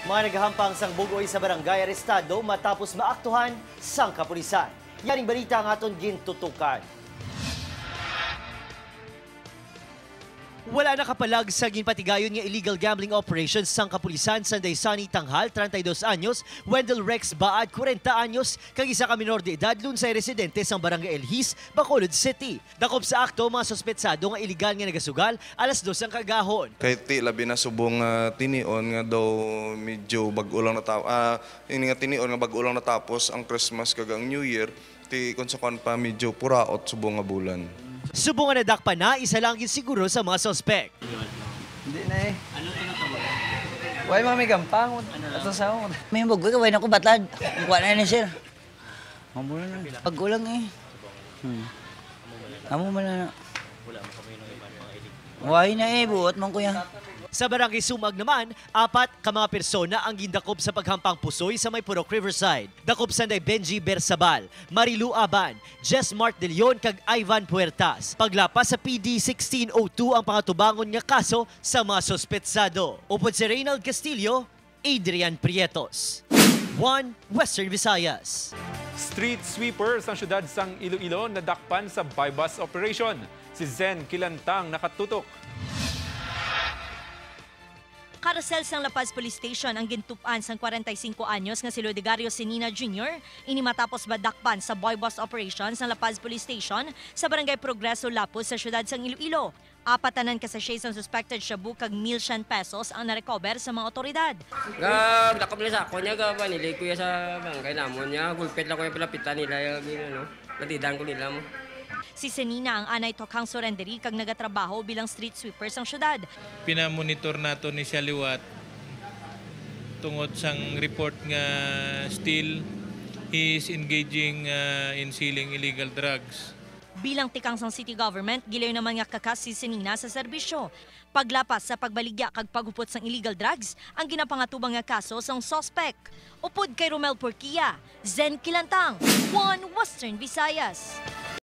Mga naghahampang sang bugoy sa barangay arestado matapos maaktuhan sang kapulisan. Yaring balita ang aton gintutukan. Wala nakapalag sa ginpatigayon nga illegal gambling operations sang kapulisan Sunday Sunny Tanghal, 32 anyos, Wendell Rex Baad, 40 anyos, kag isa ka minor de edad lunsay residente sang Barangay Elhis, Bacolod City. Dakop sa akto mga sospetsado nga illegal nga nagasugal alas 2 ang kagahon. Kay ti labi na subong tinion nga daw medyo bag-ulang ini nga tinion nga bag-ulang natapos ang Christmas kag ang New Year, ti konsekwen pa medyo puraot subong nga bulan. Subong nga nadakpa na, isa lang yun siguro sa mga sospek. Hindi na eh. Ano to ba? Huwag mga may gampang. Ato sa ako. May bugoy ka, huwag na ko batad. Ang kuha na sir. Mamula na. Pag-ulang eh. Amo mo na. Huwag na eh, buot man kuya. Sa Barangay Sumag naman, 4 ka mga persona ang gindakop sa paghampang pusoy sa may Purok Riverside. Dakop sanday Benji Bersabal, Marilu Aban, Jess Mart De Leon kag Ivan Puertas. Paglapas sa PD 1602 ang pangatubangon nga kaso sa mga sospetsado. Upod si Reynald Castillo, Adrian Prietos. 1 Western Visayas. Street sweepers ng syudad sang Iloilo nadakpan sa bypass operation. Si Zen Kilantang nakatutok. Carousel sang La Paz Police Station ang gintupan sang 45 anyos nga si Lodegario Sinina Jr. ini matapos badakpan sa boy bus operations ng La Paz Police Station sa Barangay Progreso, Lapuz sa syudad sang Iloilo. Apatanan ka sa ang suspected shabu kag 1,000 pesos ang narecover sa mga otoridad. Dakap nila sa ako niya, nilay ko sa barangay namon niya. Gulpit lang ko yung palapitan nila. Natidan ko nila mo. Si Senina ang anay tokhang surrenderi kag nagatrabaho bilang street sweeper sang syudad. Pinamonitor nato ni siya liwat tungod sang report nga still he is engaging in selling illegal drugs. Bilang tikang sang city government, gilayo naman nga kakas si Senina sa serbisyo. Paglapas sa pagbaligya kag paghupot sang illegal drugs, ang ginapangatubang nga kaso sang suspect. Upod kay Romel Porquia, Zen Kilantang, 1 Western Visayas.